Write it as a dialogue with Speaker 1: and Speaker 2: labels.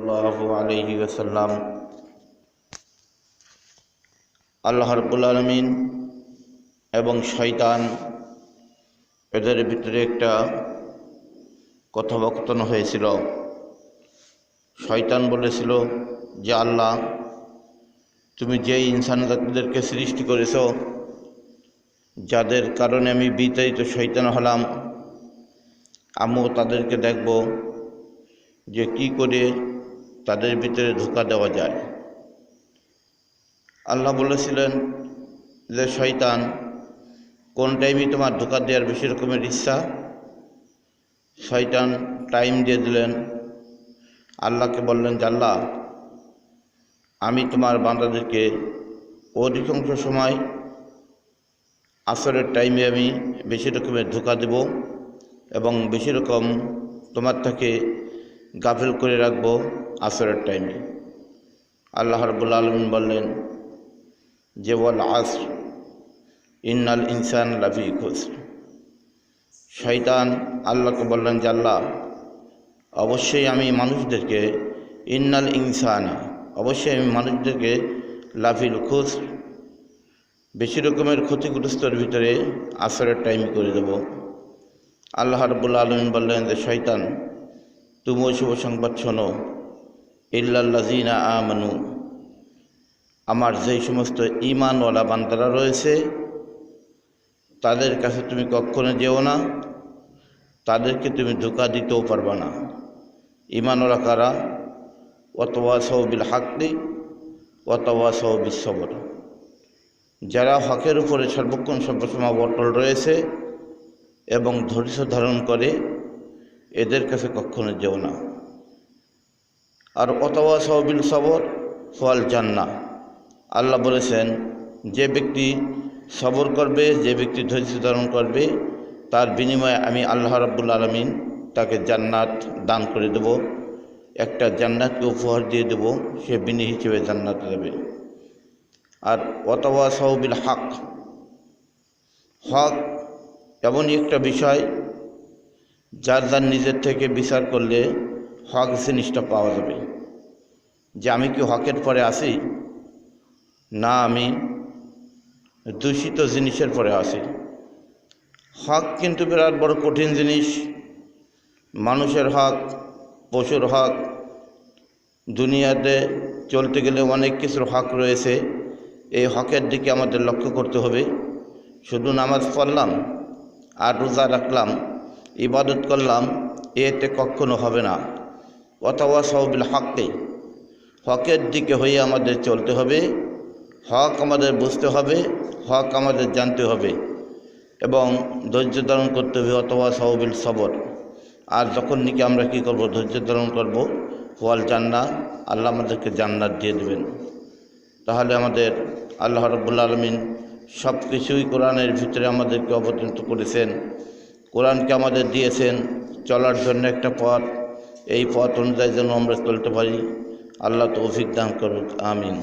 Speaker 1: সাল্লাল্লাহু আলাইহি ওয়াসাল্লাম। আল্লাহ রাব্বুল আলামিন এবং শয়তান এদের ভিতরে একটা কথোপকথন হয়েছিল। শয়তান বলেছিল যে আল্লাহ, তুমি যেই ইনসান জাতিদেরকে সৃষ্টি করেছ, যাদের কারণে আমি বিতাড়িত শয়তান হলাম, আমিও তাদেরকে দেখব যে কি করে তাদের ভিতরে ধোঁকা দেওয়া যায়। আল্লাহ বলেছিলেন যে শয়তান, কোন টাইমে তোমার ধোঁকা দেওয়ার বেশি রকমের ইচ্ছা? শয়তান টাইম দিয়ে দিলেন। আল্লাহকে বললেন যে আল্লাহ, আমি তোমার বান্দাদেরকে অধিকাংশ সময় আসরের টাইমে আমি বেশি রকমের ধোঁকা দেব এবং বেশি রকম তোমার থেকে গাফিল করে রাখবো আসরের টাইমে। আল্লাহ রাব্বুল আলামিন বললেন যে ওয়াল আসর ইন্নাল ইনসান লাফি খুসর। শয়তান আল্লাহকে বললেন যে আল্লাহ, অবশ্যই আমি মানুষদেরকে, ইন্নাল ইনসানা, অবশ্যই আমি মানুষদেরকে লাফিল খুসর, বেশি রকমের ক্ষতিগ্রস্তর ভিতরে আসরের টাইম করে দেব। আল্লাহ রাব্বুল আলামিন বললেন যে শয়তান, তুমিও শুভ সংবাদ শোনো, ইল্লাল্লাযিনা আমানু, আমার যেই সমস্ত ঈমানওয়ালা বান্দারা রয়েছে তাদের কাছে তুমি কখনো যেও না, তাদেরকে তুমি ধোঁকা দিতেও পারবা না। ঈমানওয়ালা কারা? ওয়াতাওয়াসাউ বিল হাক্কি ওয়াতাওয়াসাউ বিস সবর, যারা হকের উপরে সর্বক্ষণ সর্বসময় অটল রয়েছে এবং ধৈর্য ধারণ করে, এদের কাছে কখনো যেও না। আর ওয়াতাওয়াসাউ বিল সবর ওয়াল জান্নাহ, আল্লাহ বলেছেন যে ব্যক্তি সবর করবে, যে ব্যক্তি ধৈর্য ধারণ করবে, তার বিনিময়ে আমি আল্লাহ রাব্বুল আলামিন তাকে জান্নাত দান করে দেব, একটা জান্নাতকে উপহার দিয়ে দেব, সে বিনি হিসেবে জান্নাত যাবে। আর ওয়াতাওয়াসাউ বিল হক, হক এমনই একটা বিষয় যার যার নিজের থেকে বিচার করলে হক জিনিসটা পাওয়া যাবে। যে আমি কি হকের পরে আসি? না, আমি দূষিত জিনিসের পরে আসি। হক কিন্তু বিরাট বড় কঠিন জিনিস। মানুষের হক, পশুর হক, দুনিয়াতে চলতে গেলে অনেক কিছুর হক রয়েছে। এই হকের দিকে আমাদের লক্ষ্য করতে হবে। শুধু নামাজ পড়লাম আর রোজা রাখলাম, ইবাদত করলাম, এতে কখনো হবে না। ওয়াতাওয়াসাউ বিল হাক্কি, হকের দিকে হয়ে আমাদের চলতে হবে, হক আমাদের বুঝতে হবে, হক আমাদের জানতে হবে এবং ধৈর্য ধারণ করতে হবে। ওয়াতাওয়াসাউ বিল সবর, আর যখন নাকি আমরা কী করব, ধৈর্য ধারণ করব, ওয়াল জান্নাহ, আল্লাহ আমাদেরকে জান্নাত দিয়ে দেবেন। তাহলে আমাদের আল্লাহ রাব্বুল আলামিন সব কিছুই কোরআনের ভিতরে আমাদেরকে অবতীর্ণ করেছেন। কোরআনকে আমাদের দিয়েছেন চলার জন্য একটা পথ, এই পথ অনুযায়ী যেন আমরা চলতে পারি। আল্লাহ তৌফিক দান করুক, আমিন।